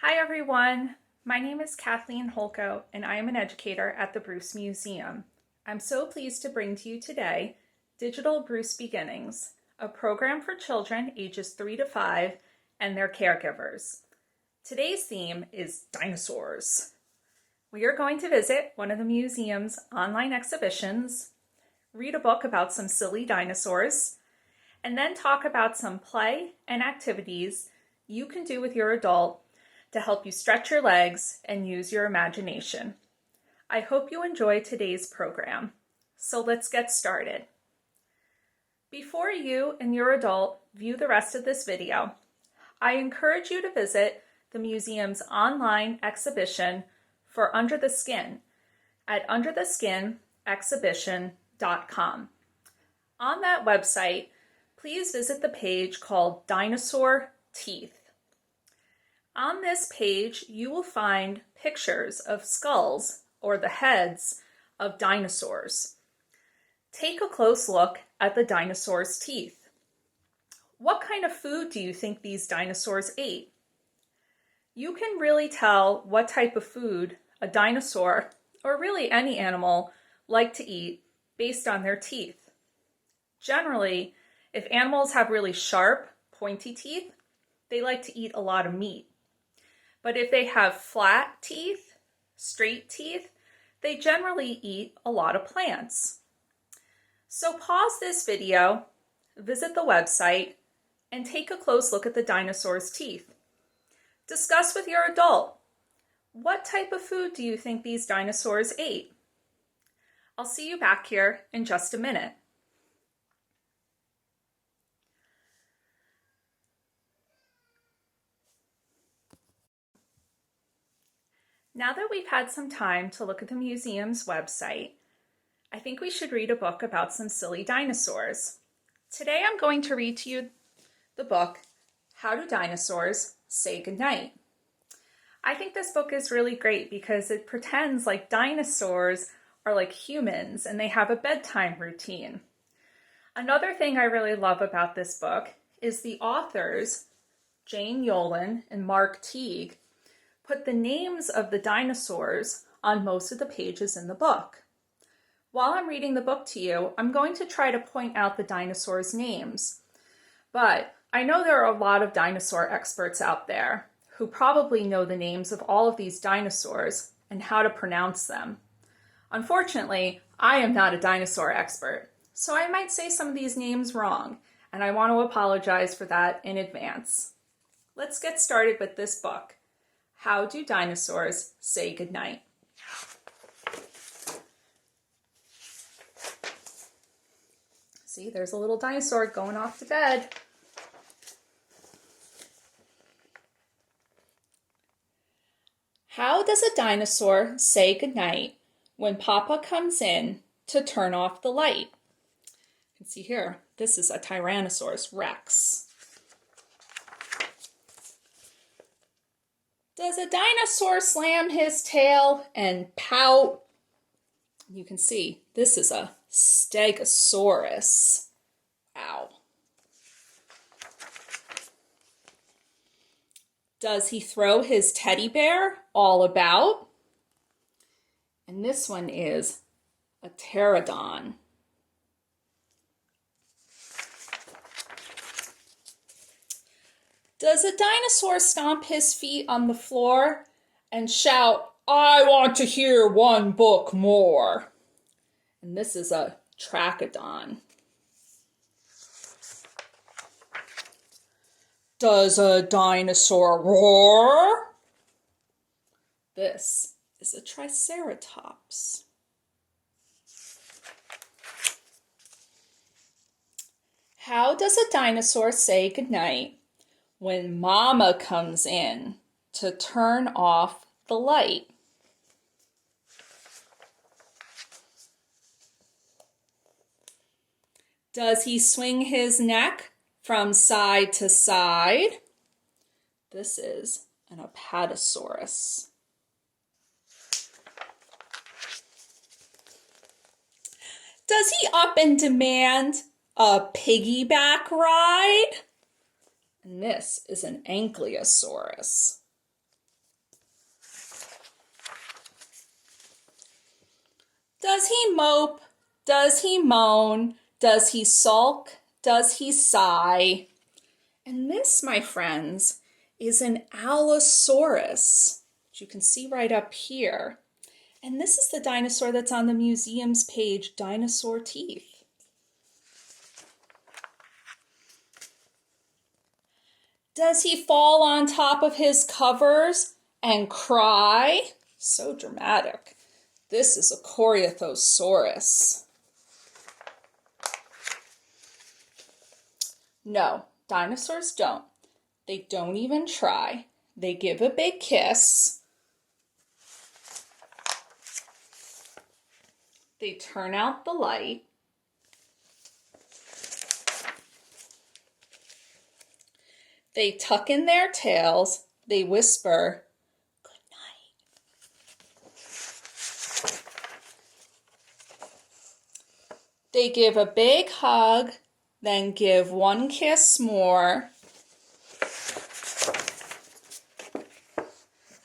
Hi everyone, my name is Kathleen Holko and I am an educator at the Bruce Museum. I'm so pleased to bring to you today Digital Bruce Beginnings, a program for children ages 3 to 5 and their caregivers. Today's theme is dinosaurs. We are going to visit one of the museum's online exhibitions, read a book about some silly dinosaurs, and then talk about some play and activities you can do with your adult to help you stretch your legs and use your imagination. I hope you enjoy today's program. So let's get started. Before you and your adult view the rest of this video, I encourage you to visit the museum's online exhibition for Under the Skin at undertheskinexhibition.com. On that website, please visit the page called Dinosaur Teeth. On this page, you will find pictures of skulls or the heads of dinosaurs. Take a close look at the dinosaurs' teeth. What kind of food do you think these dinosaurs ate? You can really tell what type of food a dinosaur, or really any animal, like to eat based on their teeth. Generally, if animals have really sharp, pointy teeth, they like to eat a lot of meat. But if they have flat teeth, straight teeth, they generally eat a lot of plants. So pause this video, visit the website, and take a close look at the dinosaurs' teeth. Discuss with your adult, what type of food do you think these dinosaurs ate? I'll see you back here in just a minute. Now that we've had some time to look at the museum's website, I think we should read a book about some silly dinosaurs. Today I'm going to read to you the book, How Do Dinosaurs Say Goodnight? I think this book is really great because it pretends like dinosaurs are like humans and they have a bedtime routine. Another thing I really love about this book is the authors, Jane Yolen and Mark Teague, put the names of the dinosaurs on most of the pages in the book. While I'm reading the book to you, I'm going to try to point out the dinosaurs' names. But I know there are a lot of dinosaur experts out there who probably know the names of all of these dinosaurs and how to pronounce them. Unfortunately, I am not a dinosaur expert, so I might say some of these names wrong, and I want to apologize for that in advance. Let's get started with this book. How Do Dinosaurs Say Goodnight? See, there's a little dinosaur going off to bed. How does a dinosaur say goodnight when Papa comes in to turn off the light? You can see here, this is a Tyrannosaurus Rex. Does a dinosaur slam his tail and pout? You can see this is a Stegosaurus. Wow. Does he throw his teddy bear all about? And this one is a pterodon. Does a dinosaur stomp his feet on the floor and shout, "I want to hear one book more"? And this is a trachodon. Does a dinosaur roar? This is a triceratops. How does a dinosaur say goodnight when Mama comes in to turn off the light? Does he swing his neck from side to side? This is an Apatosaurus. Does he up and demand a piggyback ride? And this is an Ankylosaurus. Does he mope? Does he moan? Does he sulk? Does he sigh? And this, my friends, is an Allosaurus, which you can see right up here. And this is the dinosaur that's on the museum's page, Dinosaur Teeth. Does he fall on top of his covers and cry? So dramatic. This is a Corythosaurus. No, dinosaurs don't. They don't even try. They give a big kiss. They turn out the light. They tuck in their tails. They whisper, "Good night." They give a big hug, then give one kiss more.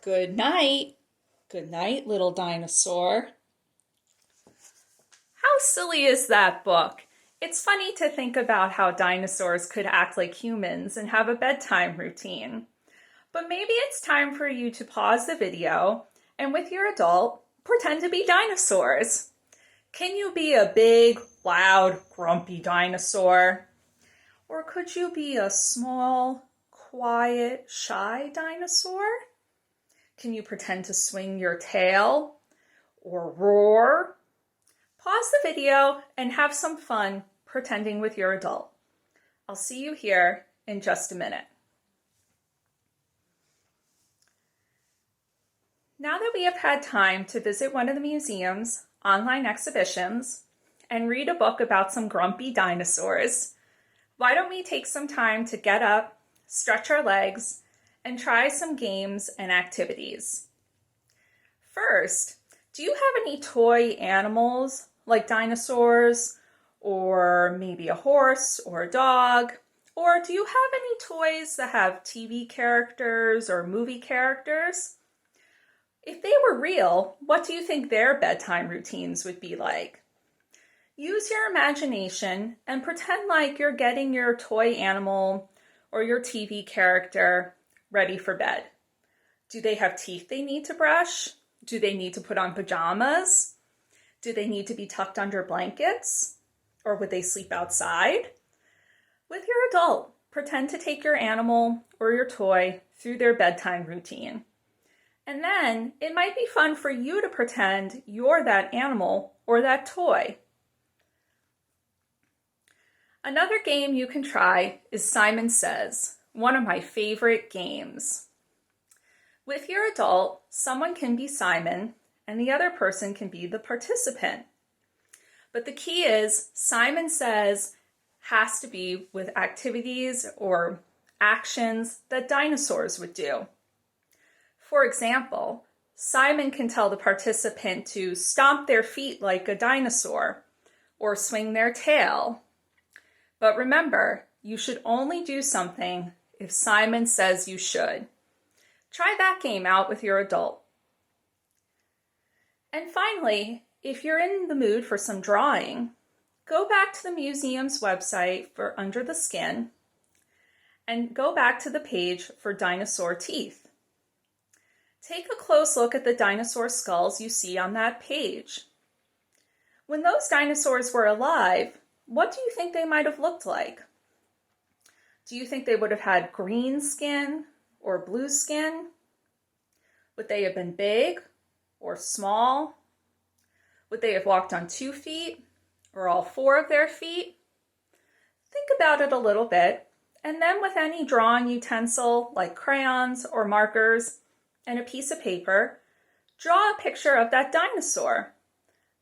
Good night. Good night, little dinosaur. How silly is that book? It's funny to think about how dinosaurs could act like humans and have a bedtime routine. But maybe it's time for you to pause the video and with your adult, pretend to be dinosaurs. Can you be a big, loud, grumpy dinosaur? Or could you be a small, quiet, shy dinosaur? Can you pretend to swing your tail or roar? Pause the video and have some fun pretending with your adult. I'll see you here in just a minute. Now that we have had time to visit one of the museum's online exhibitions and read a book about some grumpy dinosaurs, why don't we take some time to get up, stretch our legs, and try some games and activities. First, do you have any toy animals like dinosaurs, or maybe a horse or a dog? Or do you have any toys that have TV characters or movie characters? If they were real, what do you think their bedtime routines would be like? Use your imagination and pretend like you're getting your toy animal or your TV character ready for bed. Do they have teeth they need to brush? Do they need to put on pajamas? Do they need to be tucked under blankets? Or would they sleep outside? With your adult, pretend to take your animal or your toy through their bedtime routine. And then it might be fun for you to pretend you're that animal or that toy. Another game you can try is Simon Says, one of my favorite games. With your adult, someone can be Simon and the other person can be the participant. But the key is Simon Says has to be with activities or actions that dinosaurs would do. For example, Simon can tell the participant to stomp their feet like a dinosaur or swing their tail. But remember, you should only do something if Simon says you should. Try that game out with your adult. And finally, if you're in the mood for some drawing, go back to the museum's website for Under the Skin and go back to the page for Dinosaur Teeth. Take a close look at the dinosaur skulls you see on that page. When those dinosaurs were alive, what do you think they might have looked like? Do you think they would have had green skin or blue skin? Would they have been big or small? Would they have walked on 2 feet or all 4 of their feet? Think about it a little bit, and then with any drawing utensil like crayons or markers and a piece of paper, draw a picture of that dinosaur.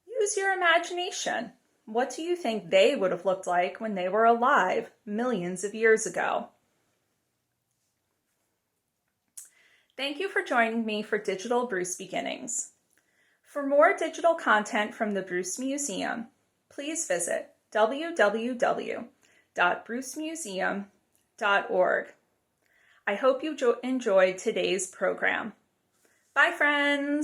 Use your imagination. What do you think they would have looked like when they were alive millions of years ago? Thank you for joining me for Digital Bruce Beginnings. For more digital content from the Bruce Museum, please visit www.brucemuseum.org. I hope you enjoyed today's program. Bye, friends!